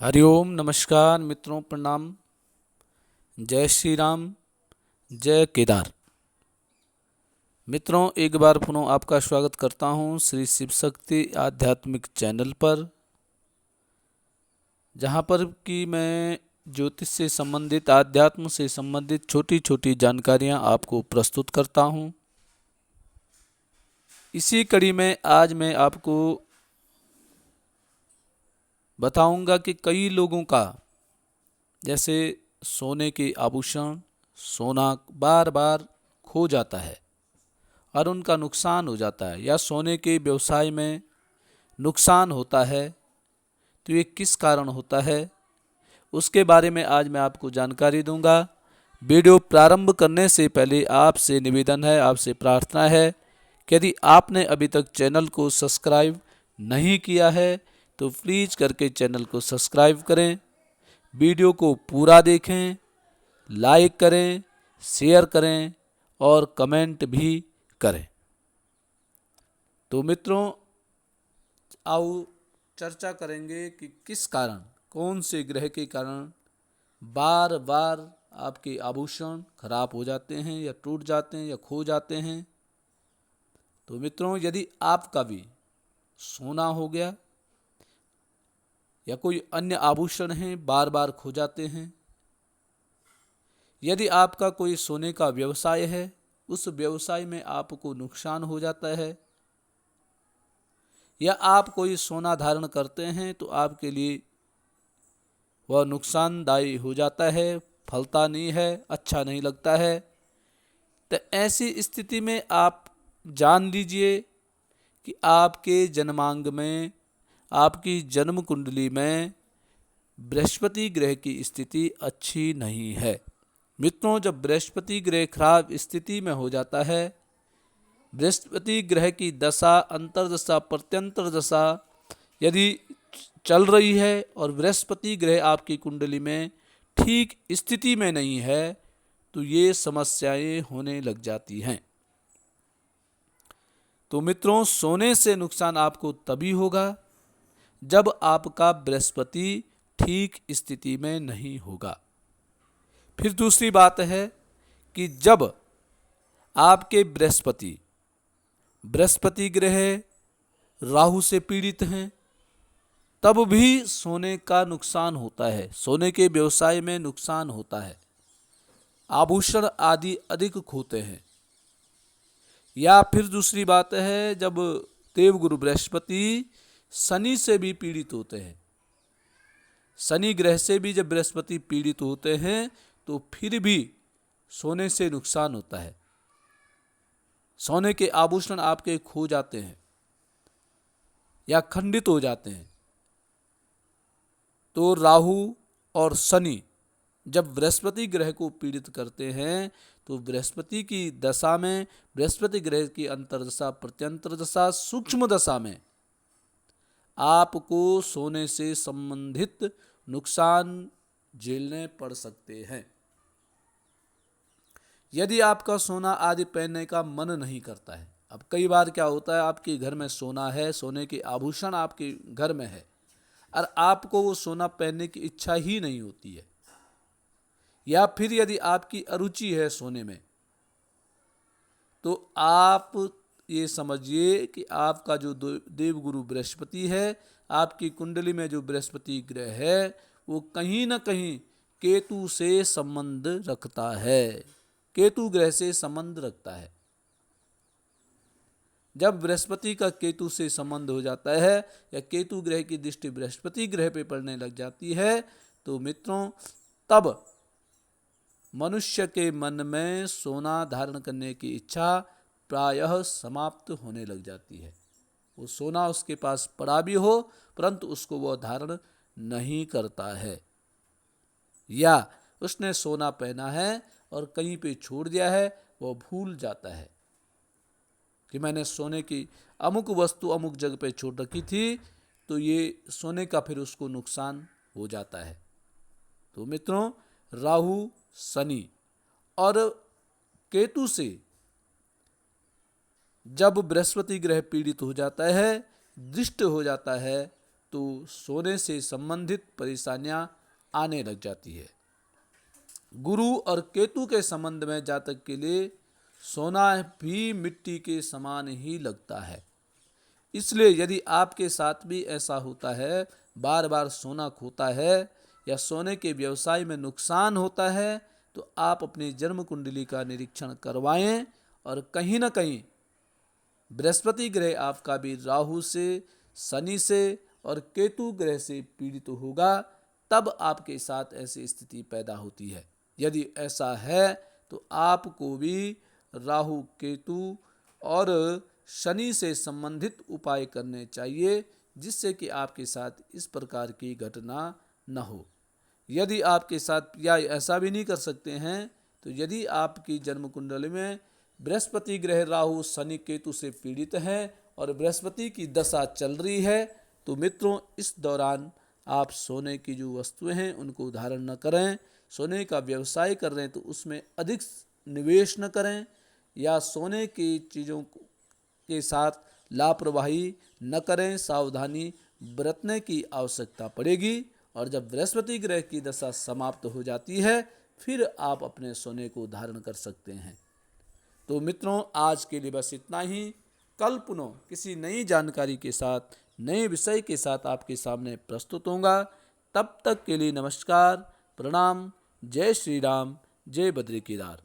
हरिओम नमस्कार मित्रों, प्रणाम। जय श्री राम, जय केदार। मित्रों, एक बार पुनः आपका स्वागत करता हूं श्री शिव शक्ति आध्यात्मिक चैनल पर, जहां पर कि मैं ज्योतिष से संबंधित, आध्यात्म से संबंधित छोटी छोटी जानकारियां आपको प्रस्तुत करता हूं। इसी कड़ी में आज मैं आपको बताऊंगा कि कई लोगों का, जैसे सोने के आभूषण, सोना बार बार खो जाता है और उनका नुकसान हो जाता है, या सोने के व्यवसाय में नुकसान होता है, तो ये किस कारण होता है, उसके बारे में आज मैं आपको जानकारी दूंगा। वीडियो प्रारंभ करने से पहले आपसे निवेदन है, आपसे प्रार्थना है कि यदि आपने अभी तक चैनल को सब्सक्राइब नहीं किया है तो प्लीज़ करके चैनल को सब्सक्राइब करें, वीडियो को पूरा देखें, लाइक करें, शेयर करें और कमेंट भी करें। तो मित्रों, आओ चर्चा करेंगे कि किस कारण, कौन से ग्रह के कारण बार बार आपके आभूषण खराब हो जाते हैं या टूट जाते हैं या खो जाते हैं। तो मित्रों, यदि आपका भी सोना हो गया या कोई अन्य आभूषण हैं बार बार खो जाते हैं, यदि आपका कोई सोने का व्यवसाय है, उस व्यवसाय में आपको नुकसान हो जाता है, या आप कोई सोना धारण करते हैं तो आपके लिए वह नुकसानदायी हो जाता है, फलता नहीं है, अच्छा नहीं लगता है, तो ऐसी स्थिति में आप जान लीजिए कि आपके जन्मांग में, आपकी जन्म कुंडली में बृहस्पति ग्रह की स्थिति अच्छी नहीं है। मित्रों, जब बृहस्पति ग्रह खराब स्थिति में हो जाता है, बृहस्पति ग्रह की दशा, अंतर्दशा, प्रत्यंतर दशा यदि चल रही है और बृहस्पति ग्रह आपकी कुंडली में ठीक स्थिति में नहीं है, तो ये समस्याएं होने लग जाती हैं। तो मित्रों, सोने से नुकसान आपको तभी होगा जब आपका बृहस्पति ठीक स्थिति में नहीं होगा। फिर दूसरी बात है कि जब आपके बृहस्पति ग्रह राहु से पीड़ित हैं, तब भी सोने का नुकसान होता है, सोने के व्यवसाय में नुकसान होता है, आभूषण आदि अधिक खोते हैं। या फिर दूसरी बात है, जब देवगुरु बृहस्पति शनि से भी पीड़ित होते हैं, शनि ग्रह से भी जब बृहस्पति पीड़ित होते हैं तो फिर भी सोने से नुकसान होता है, सोने के आभूषण आपके खो जाते हैं या खंडित हो जाते हैं। तो राहु और शनि जब बृहस्पति ग्रह को पीड़ित करते हैं तो बृहस्पति की दशा में, बृहस्पति ग्रह की अंतर्दशा, प्रत्यंतर दशा, सूक्ष्म दशा में आपको सोने से संबंधित नुकसान झेलने पड़ सकते हैं। यदि आपका सोना आदि पहनने का मन नहीं करता है, अब कई बार क्या होता है, आपके घर में सोना है, सोने के आभूषण आपके घर में है और आपको वो सोना पहनने की इच्छा ही नहीं होती है, या फिर यदि आपकी अरुचि है सोने में, तो आप ये समझिए कि आपका जो देवगुरु बृहस्पति है, आपकी कुंडली में जो बृहस्पति ग्रह है, वो कहीं ना कहीं केतु से संबंध रखता है, केतु ग्रह से संबंध रखता है। जब बृहस्पति का केतु से संबंध हो जाता है या केतु ग्रह की दृष्टि बृहस्पति ग्रह पे पड़ने लग जाती है, तो मित्रों, तब मनुष्य के मन में सोना धारण करने की इच्छा प्रायः समाप्त होने लग जाती है। वो सोना उसके पास पड़ा भी हो परंतु उसको वह धारण नहीं करता है, या उसने सोना पहना है और कहीं पे छोड़ दिया है, वह भूल जाता है कि मैंने सोने की अमुक वस्तु अमुक जगह पे छोड़ रखी थी, तो ये सोने का फिर उसको नुकसान हो जाता है। तो मित्रों, राहु, शनि और केतु से जब बृहस्पति ग्रह पीड़ित हो जाता है, दृष्ट हो जाता है, तो सोने से संबंधित परेशानियां आने लग जाती है। गुरु और केतु के संबंध में जातक के लिए सोना भी मिट्टी के समान ही लगता है। इसलिए यदि आपके साथ भी ऐसा होता है, बार बार सोना खोता है या सोने के व्यवसाय में नुकसान होता है, तो आप अपनी जन्म कुंडली का निरीक्षण करवाएं और कहीं ना कहीं बृहस्पति ग्रह आपका भी राहु से, शनि से और केतु ग्रह से पीड़ित होगा, तब आपके साथ ऐसी स्थिति पैदा होती है। यदि ऐसा है तो आपको भी राहु, केतु और शनि से संबंधित उपाय करने चाहिए, जिससे कि आपके साथ इस प्रकार की घटना न हो। यदि आपके साथ या ऐसा भी नहीं कर सकते हैं, तो यदि आपकी जन्म कुंडली में बृहस्पति ग्रह राहु, शनि, केतु से पीड़ित है और बृहस्पति की दशा चल रही है, तो मित्रों इस दौरान आप सोने की जो वस्तुएं हैं उनको धारण न करें। सोने का व्यवसाय कर रहे हैं तो उसमें अधिक निवेश न करें, या सोने की चीज़ों के साथ लापरवाही न करें। सावधानी बरतने की आवश्यकता पड़ेगी, और जब बृहस्पति ग्रह की दशा समाप्त हो जाती है फिर आप अपने सोने को धारण कर सकते हैं। तो मित्रों आज के लिए बस इतना ही। कल पुनः किसी नई जानकारी के साथ, नए विषय के साथ आपके सामने प्रस्तुत होऊंगा। तब तक के लिए नमस्कार, प्रणाम, जय श्री राम, जय बद्री केदार।